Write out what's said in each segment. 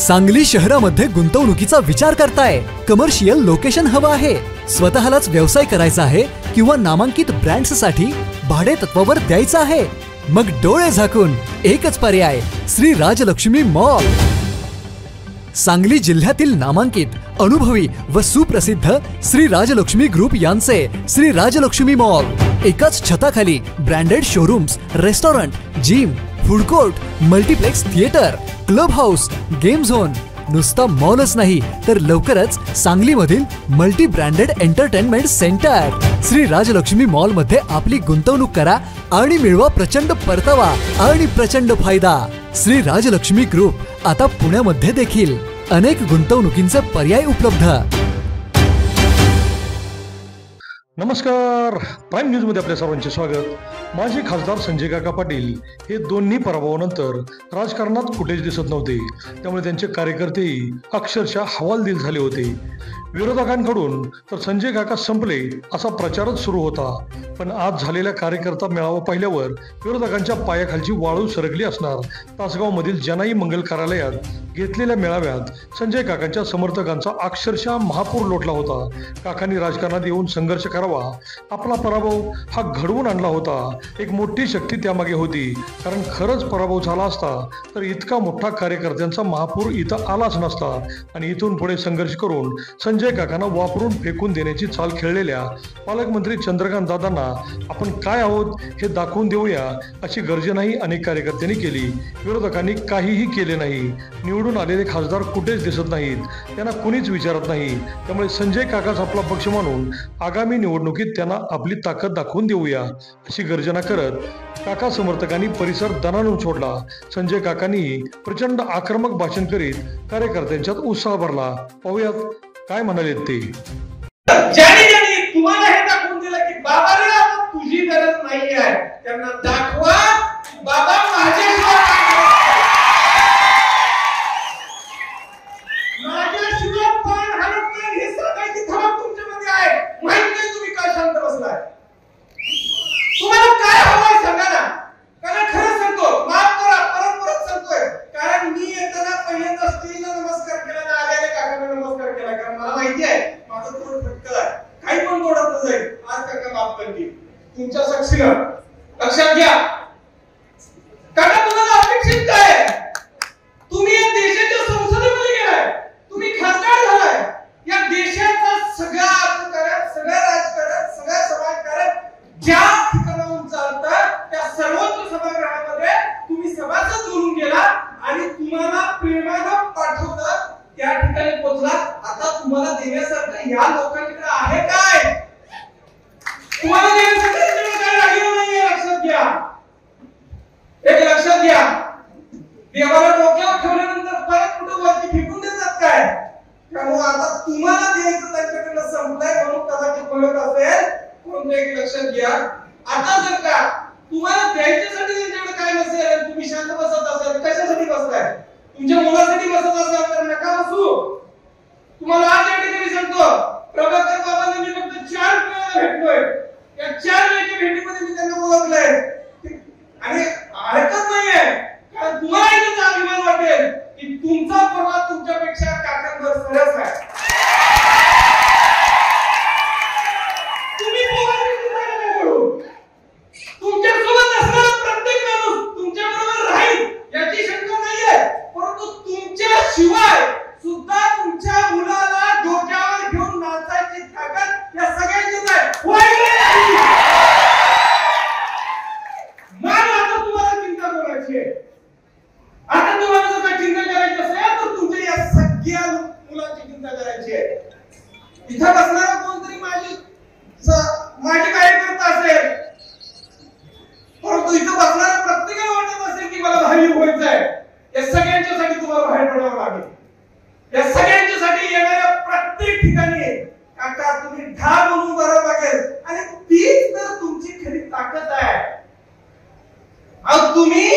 सांगली शहरामध्ये गुंतवणुकीचा विचार करताय, कमर्शियल लोकेशन हवं आहे, स्वतःलाच व्यवसाय करायचा आहे किंवा नामांकित ब्रँड्ससाठी भाडे तत्वावर द्यायचं आहे, मग डोळे झाकून एकच पर्याय, श्री राजलक्ष्मी मॉल. सांगली जिल्ह्यातील नामांकित, अनुभवी व सुप्रसिद्ध श्री राजलक्ष्मी ग्रुप यांचे श्री राजलक्ष्मी मॉल एकाच छताखाली branded showrooms, restaurant, gym, food court, multiplex theatre, club house, game zone. नुसता मॉलच नाही तर लवकरच सांगलीमधील multi branded entertainment centre. Shri Rajlakshmi mall मध्ये आपली गुंतवणूक करा आणि मिळवा प्रचंड परतावा आणि प्रचंड फायदा. श्री राजलक्ष्मी ग्रुप आता पुण्यामध्ये देखील अनेक गुंतवणुकींचे पर्याय उपलब्ध. नमस्कार, प्राईम न्यूज मध्ये आपल्या सर्वांचे स्वागत. माजी खासदार संजय काका पाटील हे दोन्ही पराभवानंतर राजकारणात कुठेच दिसत नव्हते. त्यामुळे त्यांचे कार्यकर्तेही अक्षरशः हवालदिल झाले होते. विरोधकांकडून तर संजय काका संपले असा प्रचारच सुरू होता. पण आज झालेला कार्यकर्ता मेळावा पाहिल्यावर विरोधकांच्या पायाखालची वाळू सरकली असणार. तासगाव मधील जनाई मंगल कार्यालयात घेतलेल्या मेळाव्यात संजय काकांच्या समर्थकांचा अक्षरशः महापूर लोटला होता. काकांनी राजकारणात येऊन संघर्ष करावा, आपला पराभव हा घडवून आणला होता. एक मोठी शक्ती त्यामागे होती, कारण खरंच पराभव झाला असता तर इतका मोठा कार्यकर्त्यांचा महापूर इथं आलाच नसता. आणि इथून पुढे संघर्ष करून संजय काकांना वापरून फेकून देण्याची चाल खेळलेल्या पालकमंत्री चंद्रकांत दादांना आपण काय आहोत हे दाखवून देऊया अशी गर्जनाही अनेक कार्यकर्त्यांनी केली. विरोधकांनी काहीही केले नाही. निवडून आलेले खासदार कुठेच दिसत नाहीत, त्यांना कुणीच विचारत नाही. त्यामुळे संजय काकाच आपला पक्ष मानून आगामी निवडणुकीत त्यांना आपली ताकद दाखवून देऊया अशी गर्जना करत काका समर्थकांनी परिसर दणाणून सोडला. संजय काकांनी प्रचंड आक्रमक भाषण करीत कार्यकर्त्यांच्यात उत्साह भरला. पाहूयात काय म्हणाले ते. ज्यांनी तुम्हाला हे दाखवून दिलं की बाबाला आता तुझी गरज नाही आहे, त्यांना दाखवा बाबा माझ्याशिवाय पान हलत नाही हे सांगायची धमक तुमच्यामध्ये आहे. माहित नाही तुम्ही काय शांत बसलाय. तुम्हाला काय हवंय सांगा ना. कारण खरं सांगतो, माफ करा, परत सांगतोय, कारण मी येताना पहिल्यांदा स्त्रीला नमस्कार केला ना, आलेल्या काकांना नमस्कार केला. कारण मला माहिती आहे माझं तोंड फटकल आहे, काही पण तोडत जाईल. आज काका माफ करतील तुमच्या साक्षीनं. लक्षात घ्या काका, तुम्हाला अपेक्षित काय? तुम्ही या देशाच्या संसदेमध्ये गेलाय, तुम्ही खासदार झालाय. या देशाचा सगळा अर्थकारण, सगळं राजकारण, सगळं समाजकारण ज्या ठिकाणाहून चालतं त्या सर्वोच्च सभागृहामध्ये तुम्ही सभासद म्हणून गेला आणि तुम्हाला प्रेमानं पाठवलं, त्या ठिकाणी पोहोचला. आता तुम्हाला देण्यासारखं या लोकांकडे आहे काय? तुम्हाला देण्यासाठी काय राहिलं नाहीये. लक्षात घ्या, एक लक्षात घ्या. देवाला डोक्यावर ठेवल्यानंतर परत कुठं वरती फेकून देतात काय? त्यामुळे आता तुम्हाला द्यायचं त्यांच्याकडनं संपलंय, म्हणून कदाचित बोलत असेल. म्हणून एक लक्षात घ्या, आता जर का तुम्हाला द्यायच्यासाठी त्यांच्याकडे काय नसेल, तुम्ही शांत बसत असाल, कशासाठी बसताय? तुमच्या मुलासाठी बसत असाल तर नका बसू. तुम्हाला आज या ठिकाणी सांगतो, प्रभाकर बाबांना मी फक्त 4 वेळा भेटलोय. या 4 वेळेच्या भेटीमध्ये मी त्यांना ओळखलंय आणि हरकत नाहीये. कारण तुम्हाला याचा अभिमान वाटेल की तुमचा प्रभाव तुमच्यापेक्षा काकांवर सरस आहे. तुम्ही तुमच्यासोबत असणारा प्रत्येक माणूस तुमच्याबरोबर राहील याची शंका नाहीये. परंतु तुमच्या शिवाय सुद्धा तुमच्या मुलाला डोक्यावर घेऊन नाचायची ताकद या सगळ्यांचीच आहे. मान आता तुम्हाला चिंता करायची आहे. आता तुम्हाला जर काही चिंता करायची असेल तर तुमच्या या सगळ्या मुलांची चिंता करायची आहे. इथं बसणारा कोणतरी माझे कार्यकर्ता असेल, परंतु इथं बसणाऱ्या प्रत्येकाला वाटत असेल की मला भारी व्हायचं आहे. या सगळ्यांच्यासाठी तुम्हाला बाहेर पडावं लागेल. या सगळ्यांच्यासाठी येणाऱ्या प्रत्येक ठिकाणी काका तुम्ही ढाल म्हणून बरोबर लागेल. आणि तीच तर तुमची खरी ताकद आहे. तुम्ही,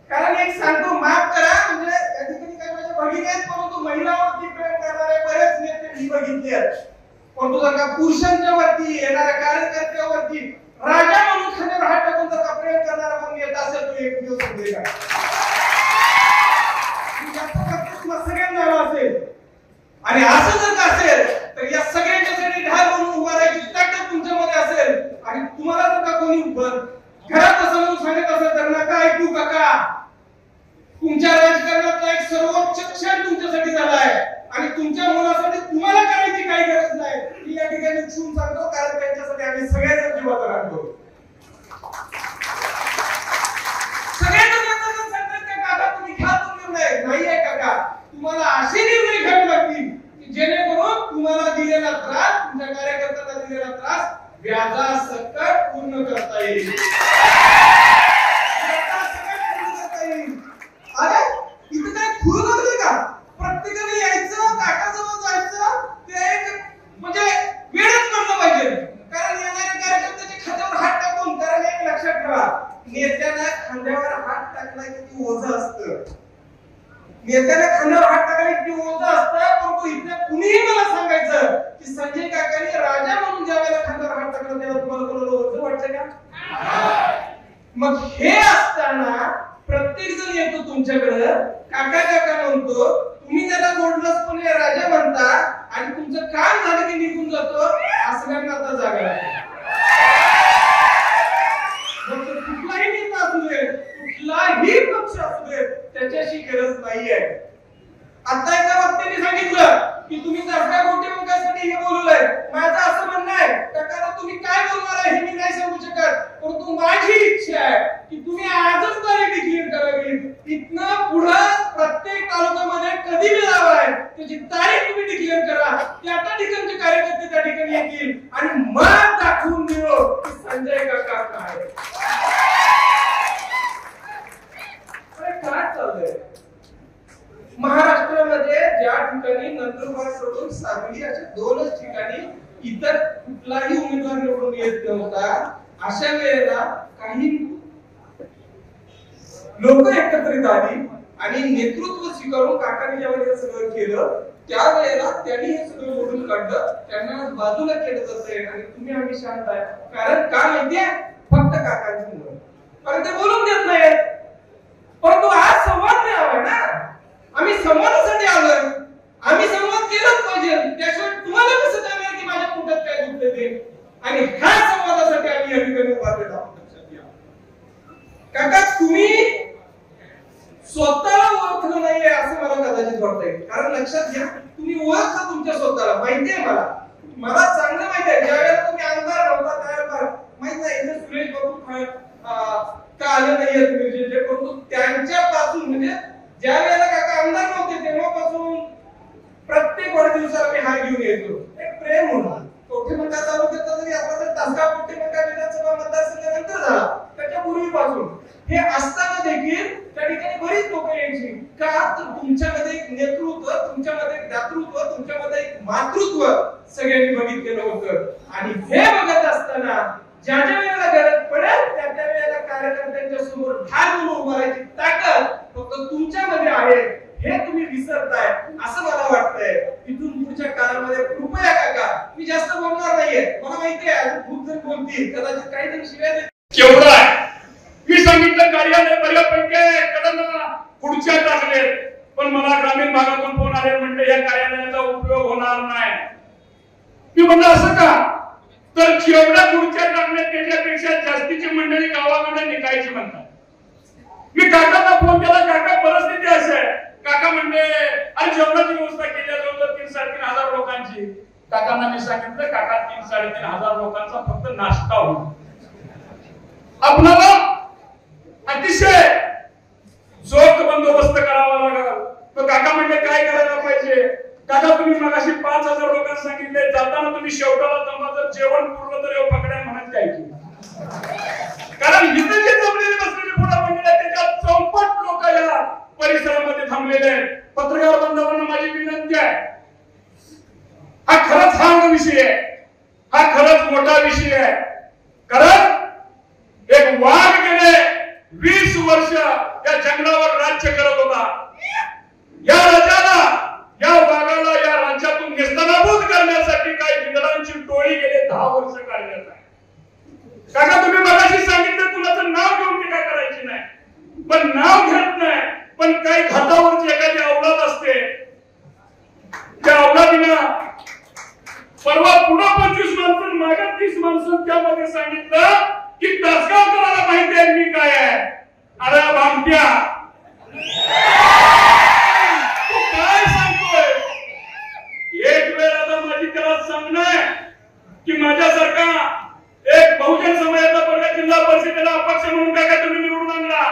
कारण एक सांगतो, माफ करा, म्हणजे या ठिकाणी काय माझ्या भगिनी आहेत, परंतु महिलांवरती प्रेम करणारे बरेच नेते मी बघितले आहेत. परंतु जर का पुरुषांच्या वरती, येणाऱ्या कार्यकर्त्यावरती राजा म्हणून खाण्यावर हात टाकून जर का प्रेम करणारा कोणी येत असेल तो एक दिवस होईल का? आणि असं जर का असेल तर या सगळ्यांच्यासाठी ढाल म्हणून उभा राहायची ताकद तुमच्यामध्ये असेल आणि तुम्हाला जर का कोणी घरात समजून सांगत असेल तर नका ऐकू काका. तुमच्या राजकारणातला एक सर्वोच्च क्षण तुमच्यासाठी झालाय आणि तुमच्या मुलासाठी तुम्हाला करायची काही गरज नाही ही या ठिकाणी उचलून सांगतो, कारण त्यांच्यासाठी आम्ही सगळ्याच जीवाचा राखतो. सगळ्यांना सांगतात का काका तुम्ही घ्या तो निर्णय. नाही आहे काका, तुम्हाला असे निर्णय घ्यावे लागतील की जेणेकरून तुम्हाला दिलेला त्रास, तुमच्या कार्यकर्त्यांना दिलेला त्रास व्याजासकट पूर्ण करता येईल. अरे इथं काय खुर लागले का? प्रत्येकाने यायचं, काकाजवळ जायचं, ते एक म्हणजे वेळच म्हणलं पाहिजे. कारण येणाऱ्या कार्यकर्त्याच्या खात्यावर हात टाकून, कारण एक लक्षात ठेवा, नेत्याला खांद्यावर हात टाकला किती ओझं असतं. नेत्याला खांद्यावर हात टाकला किती ओझं असतं. परंतु इथल्या कुणीही मला सांगायचं की संजय काकांनी राजा म्हणून ज्या वेळेला खांद्यावर हात टाकला तेव्हा तुम्हाला कोणाला ओझं वाटतं का? मग हे असताना प्रत्येक जण येतो तुमच्याकडे, काका काका म्हणतो, तुम्ही त्याला गोडलसपणे राजा म्हणता आणि तुमचं काम झालं की निघून जातो. असल्यानं आता जागा लागते. कुठलाही नेता असू दे, कुठलाही पक्ष असू दे, त्याच्याशी गरज नाहीये. आता एका वक्त्याने सांगितलं की तुम्ही दसरा गोटे मुखासाठी हे बोलवलंय. माझं असं म्हणणं आहे काका, तुम्ही काय बोलणार आहे हे मी नाही सांगू शकत, परंतु माझी इच्छा आहे की तुम्ही आजच तारीख डिक्लेअर करावी. इथनं पुढं प्रत्येक तालुक्यामध्ये कधी मिळावा आहे त्याची तारीख तुम्ही डिक्लेअर करा. त्या ठिकाणचे कार्यकर्ते त्या ठिकाणी येतील आणि मग दाखवून देऊ की संजय काका काय. अरे काय चाललंय महाराष्ट्रामध्ये? ज्या ठिकाणी नंदुरबार सोडून सांगली अशा दोनच ठिकाणी इतर कुठलाही उमेदवार निवडून येत नव्हता, अशा वेळेला काही लोक एकत्रित आली आणि नेतृत्व स्वीकारून काकांनी ज्यावेळेला सगळं केलं त्यावेळेला त्यांनी हे सगळं मोडून काढलं. त्यांना बाजूला केलं जातंय आणि तुम्ही आम्ही शांत आहे. कारण का माहितीये? फक्त काकांची मुलं, कारण ते बोलून देत नाहीत. परंतु आज संवाद मिळावा ना, आम्ही संवादासाठी आलोय. आम्ही संवाद केलाच पाहिजे, त्याशिवाय तुम्हाला कसं कळणार की माझ्या पोटात काय दुखते ते. आणि ह्या संवादासाठी आम्ही या ठिकाणी उभारलेलो आहोत. काका तुम्ही स्वतःला ओळखलं नाहीये असं मला कदाचित वाटतंय. कारण लक्षात घ्या, तुम्ही ओळखता तुमच्या स्वतःला. माहितीये मला चांगलं माहिती आहे. ज्यावेळेला तुम्ही आमदार नव्हता त्यावेळेला माहित नाही इथे सुरेश बाबू का आले नाहीये तुम्ही, परंतु त्यांच्यापासून म्हणजे ज्या वेळेला काका आमदार नव्हते तेव्हापासून प्रत्येक वाढदिवसाला मी हार घेऊन येतो. एक प्रेम म्हणून कवठेमंकाळ तालुक्याचा जरी असला तरी तासगाव कवठेमंकाळ विधानसभा मतदारसंघानंतर झाला, त्याच्या पूर्वीपासून हे असताना देखील त्या ठिकाणी बरीच लोक यायची. का तर तुमच्यामध्ये एक नेतृत्व, तुमच्यामध्ये एक दातृत्व, तुमच्यामध्ये एक मातृत्व सगळ्यांनी बघितलेलं होतं. आणि हे बघत असताना ज्या ज्या वेळेला गरज पडेल त्या त्या वेळेला कार्यकर्त्यांच्या समोर ढाल म्हणून उभारायची ताकद फक्त तुमच्यामध्ये आहे हे तुम्ही विसरताय असं मला वाटतंय. इथून पुढच्या काळामध्ये कृपया काका, मी जास्त बोलणार नाहीये, मला माहिती आहे अजून खूप जण बोलतील, कदाचित काही जण शिव्या देतील. केवढं आहे मी सांगितलं कार्यालय बऱ्यापैकी कडन पुढच्या टाकलेत, पण मला ग्रामीण भागातून फोन आले म्हणजे या कार्यालयाचा उपयोग होणार नाही. मी म्हणलं असं का? तर जेवढ्या पुढच्या टाकण्यात त्याच्यापेक्षा जास्तीची मंडळी गावाकडे निघायची म्हणतात. मी काकांना फोन केला, काका परिस्थिती अशी आहे. काका म्हणले अरे जेवणाची व्यवस्था केली आहे जवळजवळ 3-3.5 लोकांची. काकांना मी सांगितलं काका 3-3.5 लोकांचा फक्त नाश्ता होईल. आपल्याला अतिशय जोक बंदोबस्त करावा लागेल. तर काका म्हणले काय करायला पाहिजे? काका तुम्ही मगाशी 5,000 लोकांना सांगितले, जाताना तुम्ही शेवटाला जमा जर जेवण पुरलं तर येऊ पकड्या म्हणत जायची. कारण इथे जे जमलेले बसलेले पुढे मंडळ आहे त्याच्यात 64 लोक या परिसरामध्ये थांबलेले आहेत. पत्रकार बांधवांना माझी विनंती आहे, हा खरंच हा विषय आहे, हा खरंच मोठा विषय आहे. कारण एक वाघ गेले 20 वर्ष या जंगलावर राज्य करत होता. या राजाला, या वाघाला या राज्यातून नेस्तनाबूत करण्यासाठी काही बिंदरांची टोळी गेले 10 वर्ष काढण्यात आहे. काका तुम्ही मगाशी सांगितलं कुणाचं नाव घेऊन टीका करायची नाही, पण नाव घेत नाही, पण काही घाटावरची एखादी अवलाद असते त्या अवलादीनं परवा पुढे 25 माणसं मागे 30 माणसं त्यामध्ये सांगितलं की तासगावकराला माहिती आहे मी काय आहे. अरे भामट्या तू काय सांगतोय. एक वेळ आता माझी त्याला सांगणं आहे की माझ्यासारखा एक बहुजन समाजाचा वर्ग जिल्हा परिषदेला अपक्ष म्हणून काय तुम्ही निवडून आणला.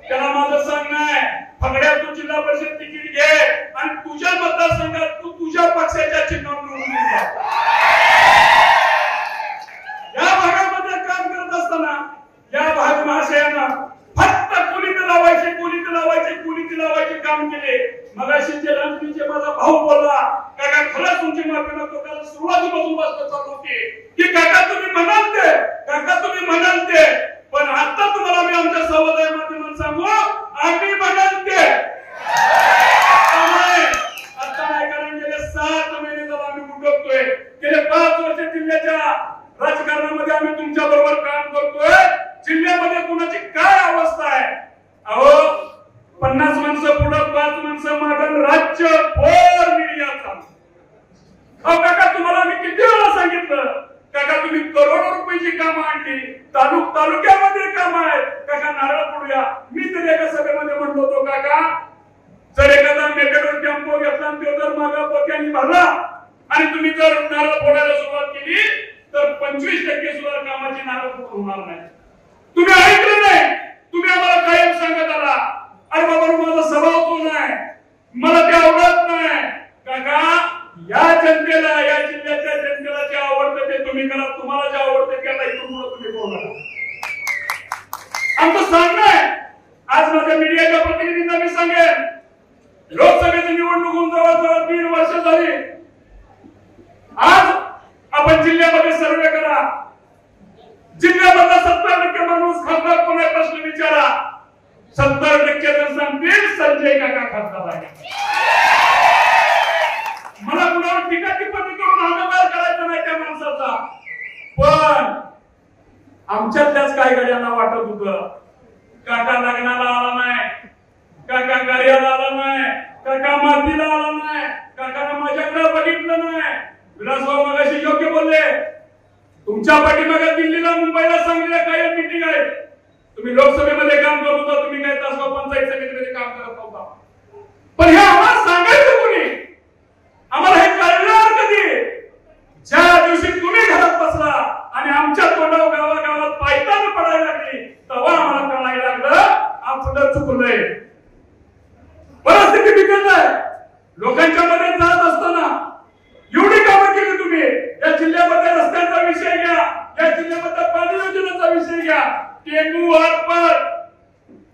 त्याला माझं सांगणं आहे फगड्या तू जिल्हा परिषद तिकीट घे आणि तुझ्या मतदारसंघात तू तुझ्या पक्षाच्या चिन्हावर निवडून जा. या भागामध्ये काम करत असताना या भाग महाशयानं फक्त कुलीत लावायचे काम केले. मगाशी जे रणनीतीचे माझा भाऊ बोलला काका खरंच तुमची माफी मागतो. त्याला सुरुवातीपासून बसत चालू होती की काका तुम्ही म्हणाल ते पण आता तुम्हाला मी आमच्या संवादाच्या माध्यमातून सांगू आम्ही म्हणाल ते आता नाही. कारण गेले 7 महिने झाले आम्ही उठवतोय. गेले 5 वर्ष जिल्ह्याच्या राजकारणामध्ये आम्ही तुमच्या बरोबर काम करतोय. जिल्ह्यामध्ये कुणाची काय अवस्था आहे. अहो 50 माणसं पुढे 5 माणसं मागं राज्य भर मीडिया चालू. अहो काका तुम्हाला मी किती वेळा सांगितलं काका तुम्ही करोडो रुपयाची कामं आणली. तालुक्यामध्ये कामं आहेत काका नारळ फोडूया. मी तर एका सभेमध्ये म्हणलो होतो काका जर एखादा मेटाडोर टेम्पो घेतला आणि तो जर मागा पोत्याने भरला आणि तुम्ही जर नारळ फोडायला सुरुवात केली तर 25% सुद्धा कामाची नारळ फोड होणार नाही. तुम्ही ऐकलं नाही. तुम्ही आम्हाला कायम सांगत आला अरे बाबा माझा स्वभाव तो नाही मला ते आवडत नाही. काका या जनतेला या जिल्ह्याच्या जनतेला जे आवडतं ते तुम्ही करा. तुम्हाला जे आवडतं त्याला इथून पुढे तुम्ही करू नका. आमचं सांगणं आहे. आज माझ्या मीडियाच्या प्रतिनिधींना मी सांगेन लोकसभेची निवडणूक होऊन जवळजवळ 3 वर्ष झाली. आज आपण जिल्ह्यामध्ये सर्वे करा. जिल्ह्यामधला 70% माणूस खासदार कोण आहे प्रश्न विचारा. 70% जण सांगतील संजय काका खासदार आहे. मला कुणावर टीका टिप्पणी करून हाणामार करायचा नाही त्या माणसाचा. पण आमच्यातल्याच काही गड्यांना वाटत होतं काका लग्नाला आला नाही, काका कार्याला आला नाही, काका मातीला आला नाही, काकानं माझ्याकडे बघितलं नाही. विलासभाऊ मगाशी योग्य बोलले. तुमच्या पाठीमागे दिल्लीला मुंबईला सांगलीला काय मीटिंग आहे. तुम्ही लोकसभेमध्ये काम करत होता. तुम्ही काय तासगाव पंचायत समितीमध्ये काम करत होता. पण हे आम्हाला सांगायचं कोणी. आम्हाला हे कळणार कधी ज्या दिवशी तुम्ही घरात बसला आणि आमच्या तोंडावर गावागावात पायताना पडायला लागली तेव्हा आम्हाला कळायला लागलं आपलं चुकलंय. परिस्थिती बिकट आहे. लोकांच्या मध्ये जात असताना एवढी कामं केली तुम्ही. या जिल्ह्यामध्ये रस्त्यांचा विषय घ्या, या जिल्ह्यामध्ये पाणी योजनेचा विषय घ्या. टेंबू आरपार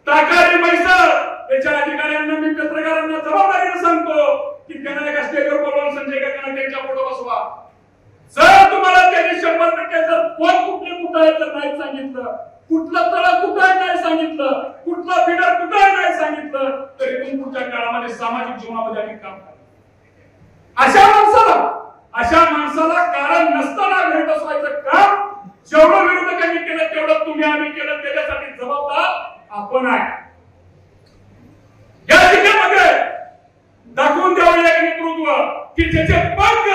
टाकारी मैसर त्याच्या अधिकाऱ्यांना मी पत्रकारांना जबाबदारीने सांगतो की त्यांना एका स्टेजवर बोलवून संजय काकांना त्यांच्या पुढे बसवा. जर तुम्हाला त्यांनी 100% जर कोण कुठले कुठं आहे तर नाही सांगितलं, कुठलं तळ कुठं आहे नाही सांगितलं, कुठला बिडर कुठं आहे नाही सांगितलं तर इथून पुढच्या काळामध्ये सामाजिक जीवनामध्ये आम्ही काम करतो. अशा माणसाला कारण नसताना घरी बसवायचं काम जेवढं विरोधकांनी केलं तेवढं तुम्ही आम्ही केलं. त्याच्यासाठी जबाबदार आपण आहे. या जिल्ह्यामध्ये दाखवून द्यावं एक नेतृत्व की ज्याचे पंख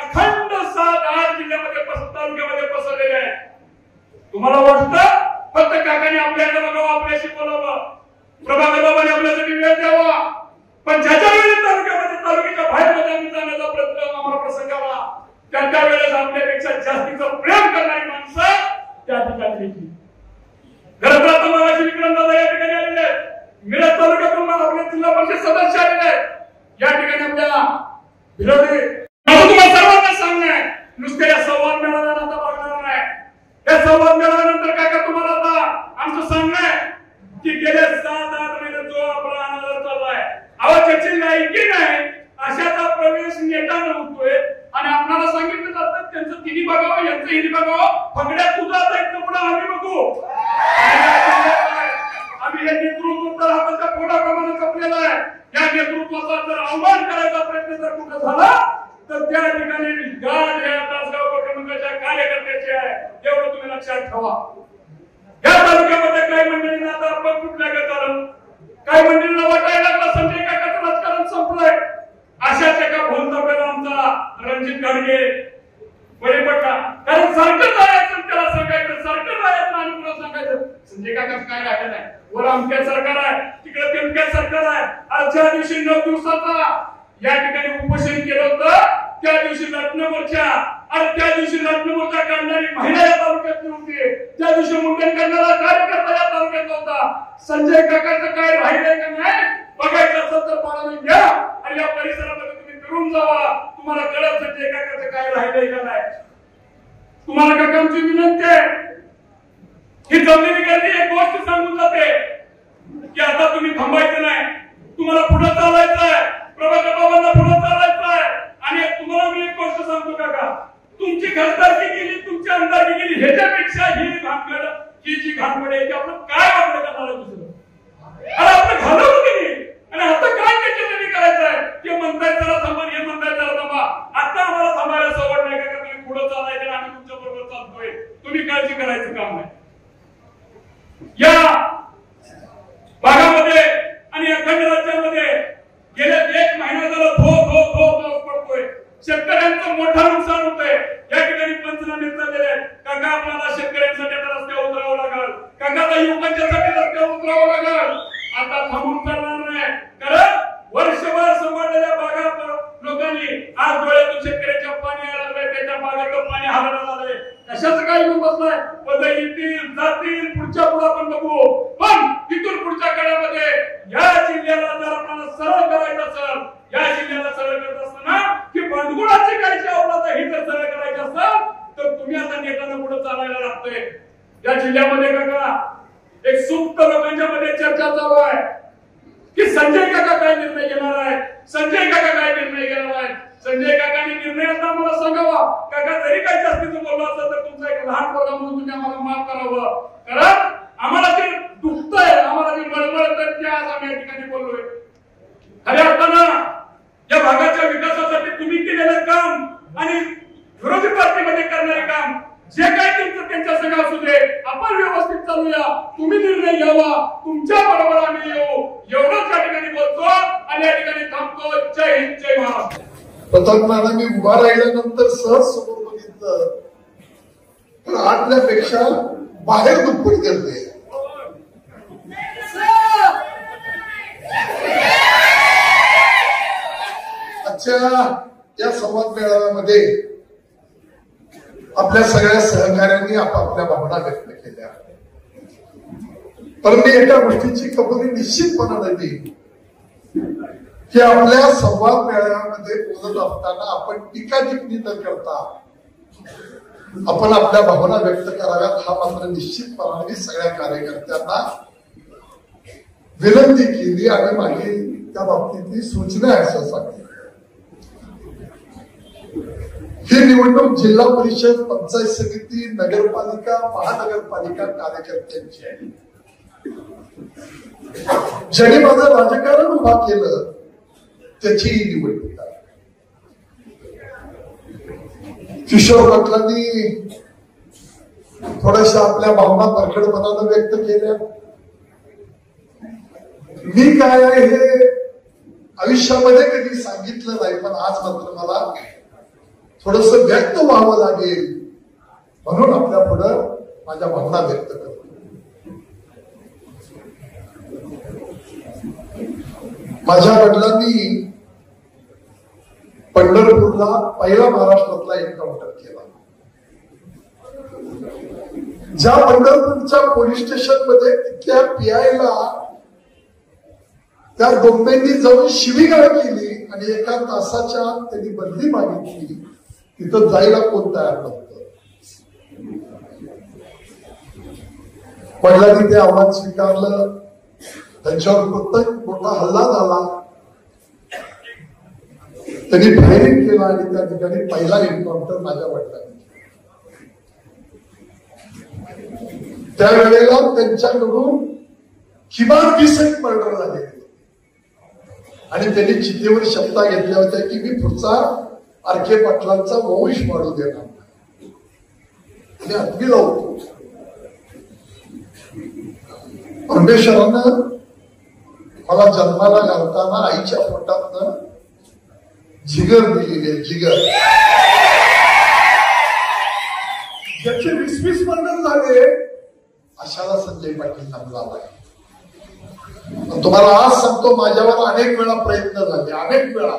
अखंड 7-8 जिल्ह्यामध्ये तालुक्यामध्ये पसरलेले आहे. तुम्हाला वाटतं फक्त काकाने आपल्याला बघावं, आपल्याशी बोलावं, प्रभागाबाबाने आपल्यासाठी वेळ द्यावा. पण ज्याच्या वेळेस तालुक्याच्या बाहेर मैदानी जाण्याचा प्रयत्न आम्हाला प्रसंग आला त्या वेळेस आपल्यापेक्षा जास्तीचं प्रेम करणारी माणसं त्या ठिकाणी देखील घरात आता मगाशी विक्रमदादा या ठिकाणी आलेले आहेत. मिरज तालुक्यातून आपले जिल्हा परिषद सदस्य आलेले आहेत. या ठिकाणी आपल्याला विरोधी तुम्हाला सर्वांना सांगणं आहे नुसते या संवाद मेळाव्याला आता बघणार नाही. या संवाद मेळाव्यानंतर काका तुम्हाला आता आमचं सांगणं आहे की गेले 7-8 महिने जो आपला आनंद चाललाय त्याची लायकी नाही अशाचा प्रवेश नेटानं होतोय आणि आपल्याला सांगितलं जातं त्यांचं तिन्ही बघावं यांचं हिरी बघावं. फगड्या तुझा इथं पुढे आम्ही बघू. आम्ही हे नेतृत्व तर हाताच्या पोटाप्रमाणे जपलेलं आहे. या नेतृत्वाचा जर अवमान करायचा प्रयत्न जर कुठं झाला तर त्या ठिकाणी गाड या तासगाव कुटुंबाच्या कार्यकर्त्याचे आहे एवढं तुम्ही लक्षात ठेवा. या तालुक्यामध्ये काही मंडळींना आता आपण कुठल्या गटानं काही मंडळींना वाटायला लागला संजय काकाचं राजकारण संपलंय. अशाच एका भूलथापाला आमचा रणजित गाडगे बळी पडला. कारण सारखं जायचं त्याला सांगायचं, सारखं जायचं आणि तुला सांगायचं संजय काका काय राहिलं नाही. वर अमक्या सरकार आहे, तिकडे तेमक्या सरकार आहे. आज ज्या दिवशी 9 दिवसाचा या ठिकाणी उपोषण केलं होतं त्या दिवशी रत्नपूरच्या आणि त्या दिवशी रत्नपूरचा काढणारी महिला या तालुक्यात नव्हती. त्या दिवशी मुंडन करणारा कार्यकर्ता या तालुक्यात होता. संजय काकाचं काय राहिलंय का नाही बघायचं असेल तर पाळून घ्या आणि या परिसरामध्ये तुम्ही फिरून जावा. तुम्हाला कळत संजय काकाचं काय राहिलंय का नाही. तुम्हाला काकांची विनंती आहे, ही जमलेली गर्दी एक गोष्ट सांगून जाते की आता तुम्ही थांबायचं नाही, तुम्हाला पुढे चालायचं आहे, प्रभाकर बाबांना पुढे चालायचं आहे. आणि तुम्हाला मी एक गोष्ट सांगतो काका, तुमची खासदारकी गेली, तुमची आमदारकी गेली, ह्याच्यापेक्षा ही भानगड ही जी घाणपड आहे आपण काय वापरलं करणार दुसरं. अरे आपलं घालवलं गेली आणि आता काय त्याच्यासाठी करायचं आहे ते म्हणताय चला थांबा, हे म्हणताय चला थांबा. आता आम्हाला थांबायला सवड नाही का तुम्ही पुढे चालायचं आम्ही तुमच्या बरोबर चालतोय. तुम्ही काळजी करायचं काम नाही. या भागामध्ये आणि अखंड राज्यामध्ये गेल्या 1 महिना झाला पाऊस पडतोय. शेतकऱ्यांचं मोठं नुकसान होतंय. या ठिकाणी पंचनामे चाललेले आहेत. काका आपल्याला शेतकऱ्यांसाठी आता रस्त्यावर उतरावं लागल, काका युवकांच्यासाठी रस्त्यावर उतरावं लागल. आता थांबून चालणार नाही. कारण वर्षभर सांभाळलेल्या बागा लोकांनी आज डोळ्यातून शेतकऱ्याच्या पाणी यायला लागलंय, त्याच्या बागेतलं पाणी हालायला लागलंय. कशाचं काय घेऊन बसलाय. पदं येतील जातील, पुढच्या पुढे आपण बघू. पण तिथून पुढच्या काळामध्ये या जिल्ह्याला जर आपल्याला सरळ करायचं असेल, या जिल्ह्याला सरळ करत असताना की भांडवलाची काही जी अवस्था ही जर सरळ करायची असेल तर तुम्ही आता नेत्यांना पुढे चालायला लागतोय. या जिल्ह्यामध्ये काका एक सुप्त लोकांच्या मध्ये चर्चा चालू आहे की संजय काका काय निर्णय घेणार आहे, संजय काका काय निर्णय घेणार आहे. संजय काकांनी निर्णय आता मला सांगावा. काका जरी काही जास्तीचं बोललो असेल तर तुमचा एक लहान पोरगा म्हणून तुम्ही आम्हाला माफ करावं. कारण आम्हाला ते दुखतंय, आम्हाला ते मळमळतंय ते आज आम्ही या ठिकाणी बोललोय. खऱ्या अर्थानं या भागाच्या विकासासाठी तुम्ही केलेलं काम आणि विरोधी पार्टीमध्ये करणारे काम जे काही तुमचं त्यांच्या संघ असू दे, आपण व्यवस्थित चालूया. तुम्ही निर्णय घ्यावा, तुमच्या बरोबर आम्ही येऊ. एवढंच या ठिकाणी बोलतो आणि या ठिकाणी थांबतो. जय हिंद, जय महाराष्ट्र. पतंगनाला मी उभा राहिल्यानंतर सहज समोर बघितलं तर आतल्यापेक्षा बाहेर दुप्पट करते. आजच्या या संवाद मेळाव्यामध्ये आपल्या सगळ्या सहकार्यांनी आपापल्या भावना व्यक्त केल्या. पण मी एका गोष्टीची खबरी निश्चितपणाने दिली की आपल्या संवाद मेळाव्यामध्ये बोलत असताना आपण टीका टिप्पणी न करता आपण आपल्या भावना व्यक्त कराव्यात. हा मात्र निश्चितपणाने सगळ्या कार्यकर्त्यांना विनंती केली आणि माझी त्या बाबतीतली सूचना आहे असं सांगितलं. ही निवडणूक जिल्हा परिषद, पंचायत समिती, नगरपालिका, महानगरपालिका कार्यकर्त्यांची आहे. ज्यांनी माझं राजकारण उभा केलं त्याची ही निवडणूक आहे. किशोर पाटलांनी थोड्याशा आपल्या भावना परखडपणानं व्यक्त केल्या. मी काय आहे हे आयुष्यामध्ये कधी सांगितलं नाही, पण आज मात्र मला थोडस व्यक्त व्हावं लागेल म्हणून आपल्या पुढं माझ्या भावना व्यक्त करतो. माझ्या वडिलांनी पंढरपूरला पहिला महाराष्ट्रातला एन्काउंटर केला. ज्या पंढरपूरच्या पोलीस स्टेशन मध्ये तिथल्या पीआयला त्या दोघांनी जाऊन शिवीगाळ केली आणि 1 तासाच्या त्यांनी बदली मागितली. तिथं जायला कोण तयार नव्हतं. वडिलांनी ते आव्हान स्वीकारलं. त्यांच्यावर प्रत्येक मोठा हल्ला झाला. त्यांनी फायरिंग केला आणि त्या ठिकाणी पहिला एन्काउंटर माझ्या वडिलांनी. त्यावेळेला त्यांच्याकडून किमान 20 मर्डर झाले आणि त्यांनी चितेवर शब्द घेतल्या होत्या की मी पुढचा आरके पाटलांचा वंश वाढू देणार आणि अगदी लावतो. परमेश्वरानं मला जन्माला घालताना आईच्या पोटातनं जिगर दिलेली आहे, जिगर. ज्याचे 20-20 वर्ष झाले अशाला संजय पाटील नामला आहे. तुम्हाला आज सांगतो, माझ्यावर अनेक वेळा प्रयत्न झाले, अनेक वेळा,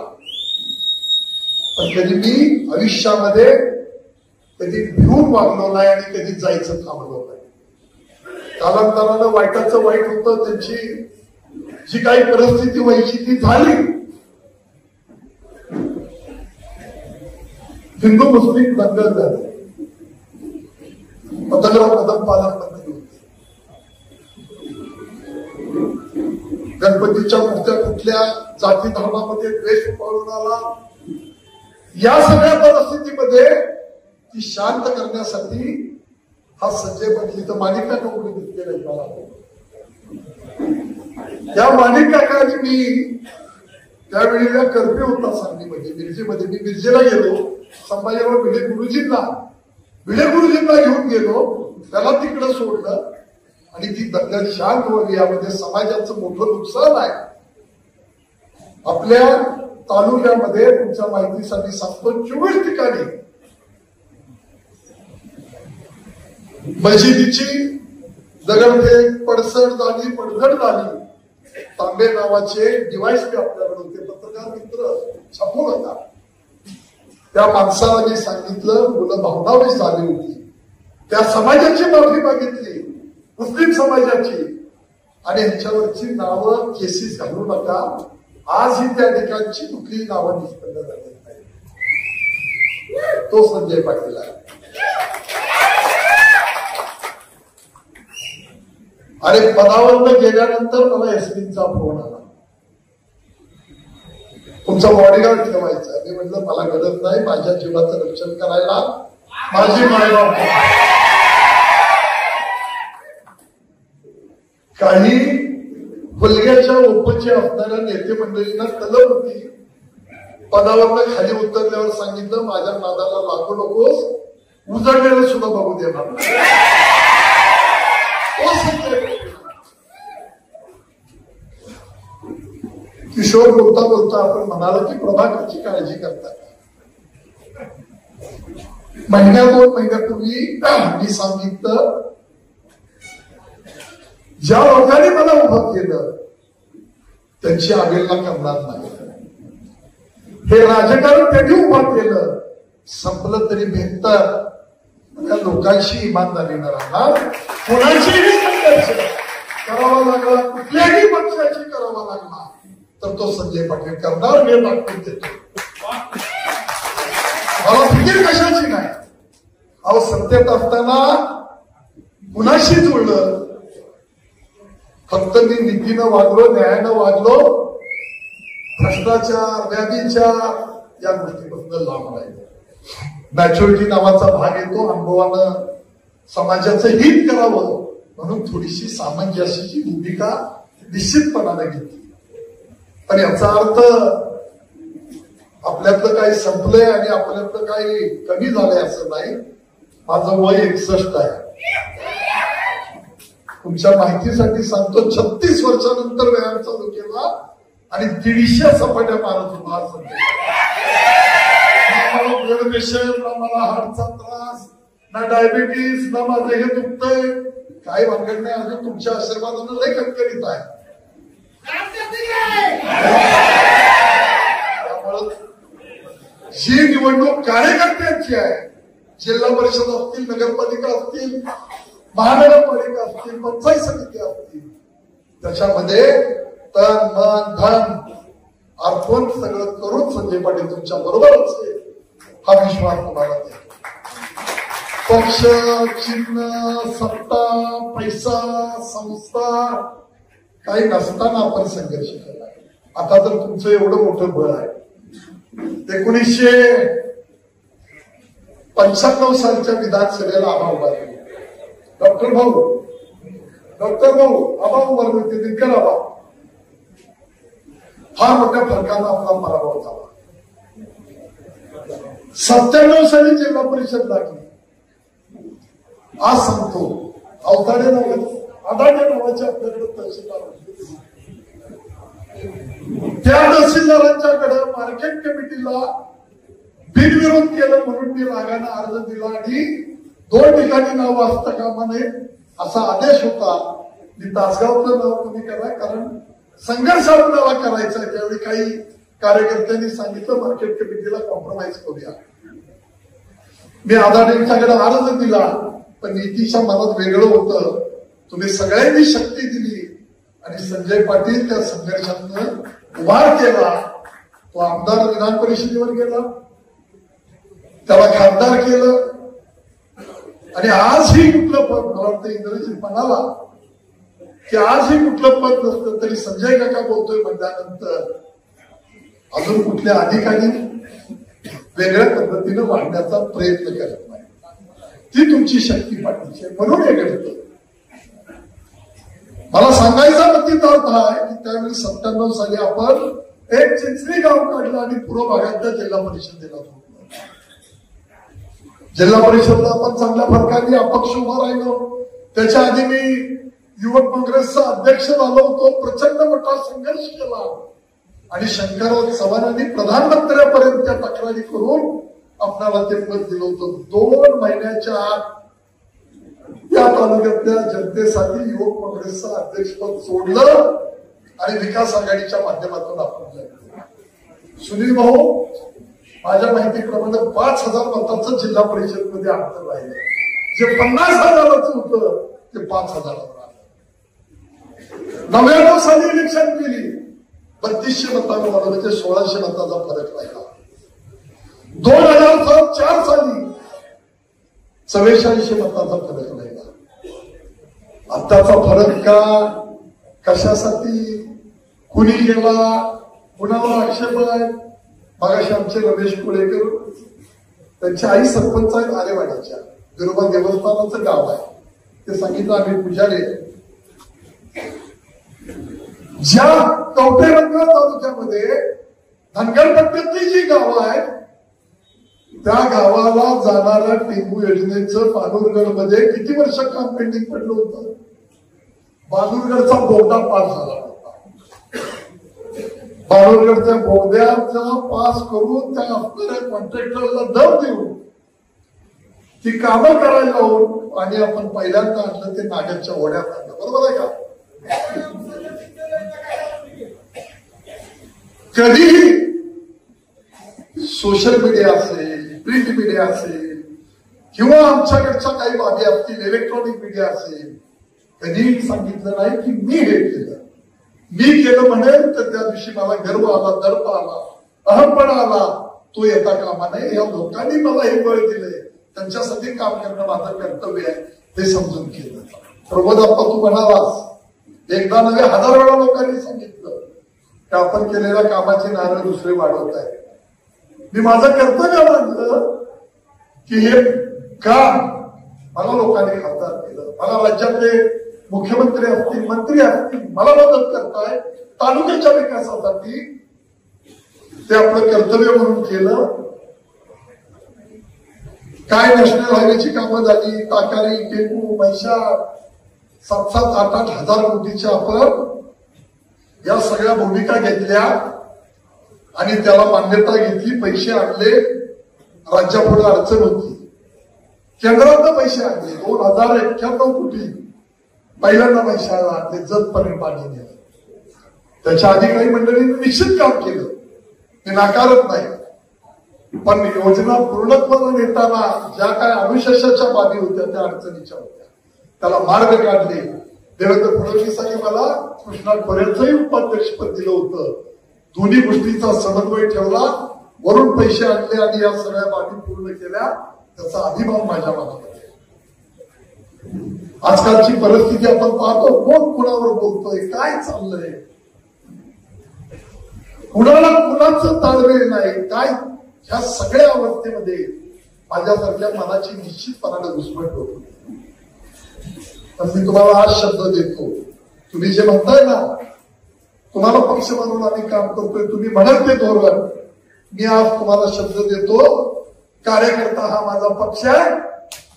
पण कधी मी आयुष्यामध्ये कधी भिवून वागलो नाही आणि कधी जायचं थांबलो नाही. कालांतरानं वाईटाचं वाईट होतं, त्यांची जी काही परिस्थिती व्हायची ती झाली. हिंदू मुस्लिम दंगल झाले, पतंगराव कदम पालकमंत्री होते. गणपतीच्या मूर्त्या कुठल्या जाती धर्मामध्ये द्वेष पळून आला. या सगळ्या परिस्थितीमध्ये ती शांत करण्यासाठी हा संजय पाटील तर माणिक काका उभे घेतलेला आहे. या माणिक काका आणि मी त्यावेळेला कर्फ्यू होता सांगलीमध्ये, मिरजेमध्ये. मी मिरजेला गेलो, संभाजीराव भिडे गुरुजींना घेऊन गेलो, त्याला तिकडं सोडलं आणि ती दंगल शांत व्हावी. यामध्ये समाजाचं मोठं नुकसान आहे. आपल्या तालुक्यामध्ये तुमच्या माहितीसाठी सांगतो, 24 ठिकाणी मशिदीची दगडफेक, पडसड झाली. तांबे नावाचे डिव्हाइस बी आपल्याकडे होते, पत्रकार मित्र छापून होता. त्या माणसाला मी सांगितलं, मुलं भावनावेश झाली होती, त्या समाजाची माफी मागितली, मुस्लिम समाजाची, आणि ह्याच्यावरची नावं केसेस घालू नका. आजही त्या ठिकाणची कुठलीही नावं निष्पन्न झाली नाही. तो संजय पाटील आहे. आणि पदावरनं गेल्यानंतर मला एसपीचा फोन आला, तुमचा बॉडीगार्ड ठेवायचा. मी म्हटलं मला गरज नाही, माझ्या जीवाचं रक्षण करायला माझी मायबाप. काही हुलग्याच्या ओपचे असणाऱ्या नेते मंडळींना तलब होती. पदावरनं खाली उतरल्यावर सांगितलं, माझ्या नादाला लागू नकोस, उजळलेलं सुद्धा बघू देणार नाही. किशोर बोलता बोलता आपण म्हणाल की प्रभाकरची काळजी करता. महिन्या 2 महिन्यापूर्वी मी सांगितलं, ज्या लोकांनी मला उभं केलं त्यांची अवहेलना करणार नाही. हे राजकारण त्यांनी उभं केलं, संपलं तरी बेहतर. त्या लोकांशी इमानदारीनं राहणार. कोणाचीही संघर्ष करावा लागला, कुठल्याही पक्षाची करावा लागला तर तो संजय पाटील करणार. मी दाखवून देतो, मला फिकीर कशाची नाही. अहो, सत्तेत असताना कुणाशी जुळलं, फक्त मी नीतीनं वागलो, न्यायानं वागलो, भ्रष्टाचार, व्याधीच्या या गोष्टीपासून लांब राहिलो. मॅच्युरिटी नावाचा भाग येतो, अनुभवानं समाजाचं हित करावं म्हणून थोडीशी सामंजस्याची भूमिका निश्चितपणाने घेतली. पण याचा अर्थ आपल्यातलं काही संपलंय आणि आपल्यातलं काही कमी झालंय असं नाही. माझं वय 61 आहे. तुमच्या माहितीसाठी सांगतो, 36 वर्षानंतर व्यायाम चालू केला आणि 150 सपाट्या मारत होता. मला ब्लड प्रेशर, ना मला हार्टचा त्रास, ना डायबिटीस, ना माझं हे दुखतंय, काही भानगड नाही. अजून तुमच्या आशीर्वादानं लय कणकणीत आहे. त्यामुळं जी निवडणूक कार्यकर्त्यांची आहे, जिल्हा परिषद असतील, नगरपालिका असतील, महानगरपालिका असतील, पंचायत समिती असतील, त्याच्यामध्ये तन मन धन अर्पण सगळं करून संजय पाटील तुमच्या बरोबरच आहे, हा विश्वास तुम्हाला देतो. पक्ष, चिन्ह, सत्ता, पैसा, संस्था काही नसताना आपण संघर्ष केला. आता तर तुमचं एवढं मोठं बळ आहे. 1995 सालच्या विधानसभेला आबा उभारले. डॉक्टर भाऊ आबा उभारले होते, दिनकर आबा. फार मोठ्या फरकानं आपला पराभव झाला. 97 साली जिल्हा परिषद लागली. आज सांगतो, अवताडे नावाचे आपल्याकडे तहसीलदार होते. त्या तहसीलदारांच्याकडे मार्केट कमिटीला बिनविरोध केलं म्हणून मी रागाने अर्ज दिला आणि 2 ठिकाणी नाव वाचता कामा नये असा आदेश होता. मी तासगावचं नाव कमी करा, कारण संघर्ष आपल्याला करायचा आहे. त्यावेळी काही कार्यकर्त्यांनी सांगितलं मार्केट कमिटीला कॉम्प्रोमाइज करूया. मी आदानींच्याकडे अर्ज दिला, पण नितीशच्या मनात वेगळं होतं. तुम्ही सगळ्यांनी शक्ती दिली आणि संजय पाटील त्या संघर्षातनं वार केला. तो आमदार विधान परिषदेवर गेला, त्याला खासदार केलं आणि आजही कुठलं पद, मला वाटतं इंग्रजीत म्हणाला की आजही कुठलं पद नसतं तरी संजय काका बोलतोय म्हटल्यानंतर अजून कुठल्या अधिकारी वेगळ्या पद्धतीनं वाढण्याचा प्रयत्न करत नाही. ती तुमची शक्ती पाठीची आहे, म्हणून हे घडतं. मला सांगायचा मतीत अर्थ आहे की त्यावेळी 97 साली आपण एक चिंचणी गाव काढलं आणि पूर्व भागातल्या जिल्हा परिषदेला सोडलं. जिल्हा परिषदला आपण चांगल्या फरकाने अपक्ष उभा राहिलो. त्याच्या आधी मी युवक काँग्रेसचा अध्यक्ष झालो होतो. प्रचंड मोठा संघर्ष केला आणि शंकरराव चव्हाणांनी प्रधानमंत्र्यापर्यंत त्या तक्रारी करून आपल्याला ते पद दिलं होतं. 2 महिन्याच्या आत या तालुक्यातल्या जनतेसाठी युवक काँग्रेसचं अध्यक्षपद सोडलं आणि विकास आघाडीच्या माध्यमातून आपण सुनील भाऊ, माझ्या माहितीप्रमाणे 5,000 मतांचं जिल्हा परिषदमध्ये अंतर राहिलं. जे 50,000चं होतं ते 5,000 आलं. 99 साली इलेक्शन केली, 3200 मतांवर आलं, म्हणजे 1600 मतांचा फरक राहिला. 2004 साली 4400 मतांचा फरक राहिला. आताचा फरक का, कशासाठी, कुणी गेला, कुणावर आक्षेप आहे? मगाशी आमचे रमेश कोळेकर, त्यांची आई सरपंच आहेत आरेवाडीच्या, विरोबा देवस्थानाचं गाव आहे. ते सांगितलं आम्ही पुजारी. ज्या कवठेमंकाळ तालुक्यामध्ये धनगरपट्ट्यातली जी गावं आहेत त्या गावाला जाणाऱ्या टेंबू योजनेचं बालुरगड मध्ये किती वर्ष काम पेंडिंग पडलं होतं? बालुरगडचा बोगदा पास झाला होता. बालुरगडच्या बोगद्याचा पास करून त्या असणाऱ्या कॉन्ट्रॅक्टरला दर देऊन ती कामं करायला लावून आणि आपण पहिल्यांदा आणलं ते नागरच्या ओढ्यात आणलं. बरोबर आहे का? कधीही सोशल मीडिया असेल, प्रिंट मीडिया असेल किंवा आमच्याकडच्या काही बाबी असतील, इलेक्ट्रॉनिक मीडिया असेल, कधीही सांगितलं नाही की मी हे केलं. मी केलं म्हणेल तर त्या दिवशी मला गर्व आला, दर्प आला, अहमपणा आला. तो येता कामा नये. या लोकांनी मला हे बळ दिलंय, त्यांच्यासाठी काम करणं माझं कर्तव्य आहे, ते समजून केलं. प्रमोद आप्पा, तू म्हणालास एकदा नव्हे 1000 वेळा लोकांनी सांगितलं की आपण केलेल्या कामाची नारळ दुसरे वाढवत आहे. मी माझं कर्तव्य मानलं की हे काम मला लोकांनी खासदार केलं, मला राज्यातले मुख्यमंत्री असतील, मंत्री असतील, मला मदत करताय तालुक्याच्या विकासासाठी, ते आपलं कर्तव्य म्हणून केलं. काय नॅशनल हायवेची कामं झाली, ताकारी, टेंबू, म्हैसाळ, 7-7, 8-8 हजार कोटीच्या आपण या सगळ्या भूमिका घेतल्या आणि त्याला मान्यता घेतली, पैसे आणले. राज्यापुढे अडचण होती, केंद्रातनं पैसे आणले. 2091 कोटी पहिल्यांदा म्हैसाळला आणले, जतपर्यंत पाणी नेलं. त्याच्या आधी काही मंडळींनी निश्चित काम केलं, ते नाकारत नाही. पण योजना पूर्णत्वाला नेताना ज्या काय अनुशेषाच्या बाबी होत्या त्या अडचणीच्या होत्या, त्याला मार्ग काढले. देवेंद्र फडणवीसांनी मला कृष्णा खोऱ्याचंही उपाध्यक्षपद दिलं होतं. दोन्ही गोष्टीचा समन्वय ठेवला, वरून पैसे आणले आणि या सगळ्या बाबी पूर्ण केल्या. त्याचा अभिमान माझ्या मनामध्ये. आजकालची परिस्थिती आपण पाहतो, कोण कुणावर बोलतोय, काय चाललंय, कुणाला कुणाचं ताळमेळ नाही, काय, ह्या सगळ्या अवस्थेमध्ये माझ्यासारख्या मनाची निश्चितपणाने घुसमट होती. पण मी तुम्हाला आज शब्द देतो, तुम्ही जे म्हणताय ना, तुम्हाला पक्ष म्हणून आम्ही काम करतोय, तुम्ही म्हणत ते धोरण, मी आज तुम्हाला शब्द देतो, कार्यकर्ता हा माझा पक्ष आहे.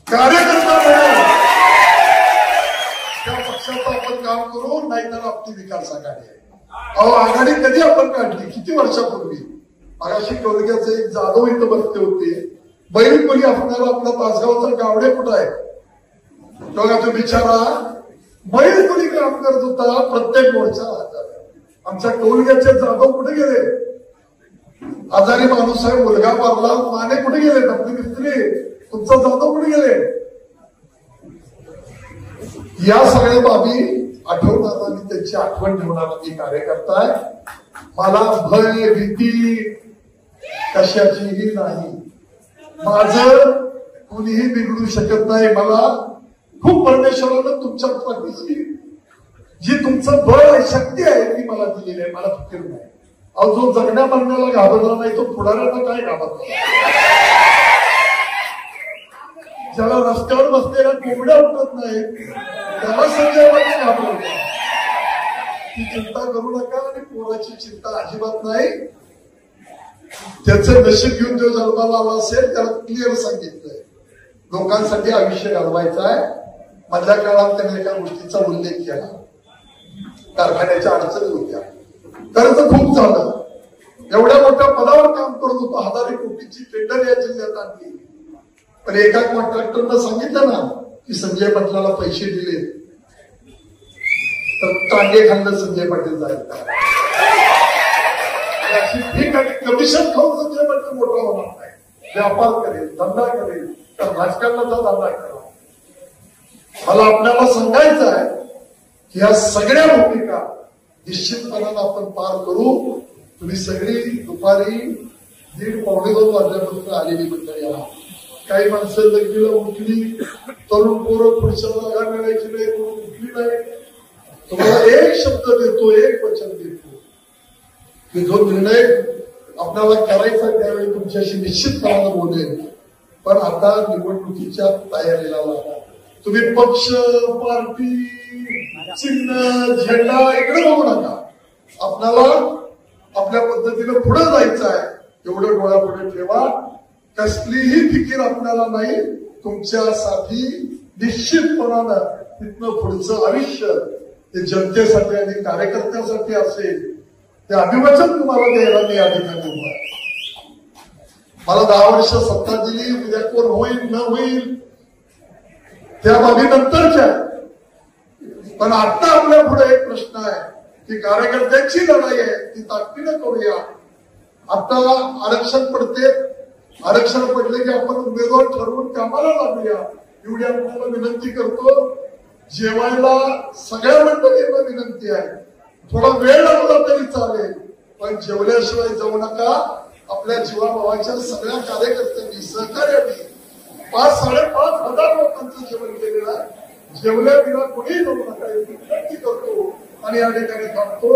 कार्यकर्ता त्या पक्षाचं आपण काम करू, नाहीतर आपली विकास आघाडी आहे. अहो आघाडी कधी आपण काढली, किती वर्षापूर्वी? मगाशी टोलक्याचे एक जाधव इथं बसते होते, बैल कोणी आपल्याला आपला तासगावचा गावडे कुठं आहे बघा तो बिचारा बैल कोणी काम करत होता प्रत्येक मोर्चाला. आमच्या टोलक्याचे जाधव कुठे गेले? आजारी माणूस आहे, मुलगा मारला, माने कुठे गेले? आपली मिस्त्री तुमचा जाधव कुठे गेले? या सगळ्या बाबी आठवणारा आणि त्याची आठवण ठेवणारा मी कार्यकर्ता आहे. मला भय भीती कशाचीही नाही. माझं कोणीही बिघडू शकत नाही. मला खूप परमेश्वरानं तुमच्या पाठीशी जी तुमचं बळ आहे, शक्ती आहे ती मला दिलेली आहे. मला फिकीर नाही. अहो जो जगण्या मरण्याला घाबरला नाही तो पुढाऱ्यांना काय घाबरला? ज्याला रस्त्यावर बसलेल्या कोंबड्या उठत नाही त्याला संजय पाटील घाबरला. ती चिंता करू नका आणि पोराची चिंता अजिबात नाही. त्याचं नशीब घेऊन जो जन्माला आला असेल त्याला क्लिअर सांगितलंय, लोकांसाठी आयुष्य घालवायचं आहे. माझ्या काळात त्याने एका गोष्टीचा उल्लेख केला, कारखान्याच्या अडचणी होत्या, कर्ज खूप झालं, एवढ्या मोठ्या पदावर काम करत होतो, 1000 कोटीची टेंडर या जिल्ह्यात आणली. पण एका कॉन्ट्रॅक्टरनं सांगितलं ना की संजय पाटलाला पैसे दिले तर टांगे खाल्लं संजय पाटील जायचं. ठीक आहे, कमिशन खाऊन संजय पाटील मोठा होणार नाही. व्यापार करेल, धंदा करेल, तर राजकारणाचा धंदा करा. मला आपल्याला सांगायचं आहे की ह्या सगळ्या भूमिका निश्चितपणानं आपण पार करू. तुम्ही सगळी दुपारी 1:15-2 वाजल्यापासून आलेली मंडळी आहात. काही माणसं लगीला उठली, तरुण पोरं पुढच्या जागा मिळायची नाही, कोण उठली नाही. तुम्हाला एक शब्द देतो, एक वचन देतो की जो निर्णय आपल्याला करायचा त्यावेळी तुमच्याशी निश्चितपणानं बोलेल. पण आता निवडणुकीच्या तयारीला लागा. तुम्ही पक्ष, पार्टी, चिन्ह, झेंडा इकडे बघू नका. आपल्याला आपल्या पद्धतीने पुढे जायचं आहे, एवढं डोळ्यापुढे ठेवा. कसलीही फिकीर आपल्याला नाही. तुमच्यासाठी निश्चितपणानं तिथनं पुढचं आयुष्य ते जनतेसाठी आणि कार्यकर्त्यासाठी असेल, ते अभिवचन तुम्हाला द्यायला मी या ठिकाणी उभा आहे. मला 10 वर्ष सत्ता दिली, उद्या कोण होईल न होईल त्या बाबी नंतरच्या. पण आता आपल्या पुढे एक प्रश्न आहे की कार्यकर्त्यांची लढाई आहे, ती ताकदीनं करूया. आता आरक्षण पडते, आरक्षण पडले की आपण उमेदवार ठरवून कामाला लागूया. एवढी आपल्याला विनंती करतो. जेवायला सगळ्या मंडळींना विनंती आहे, थोडा वेळ लागला तरी चालेल, पण जेवल्याशिवाय जाऊ नका. आपल्या जीवाभावाच्या सगळ्या कार्यकर्त्यांनी, सहकार्यांनी 5,500 लोकांचं जेवण केलेलं आहे. जेवल्या बिना कोणीही जाऊ नका, विनंती करतो आणि या ठिकाणी थांबतो.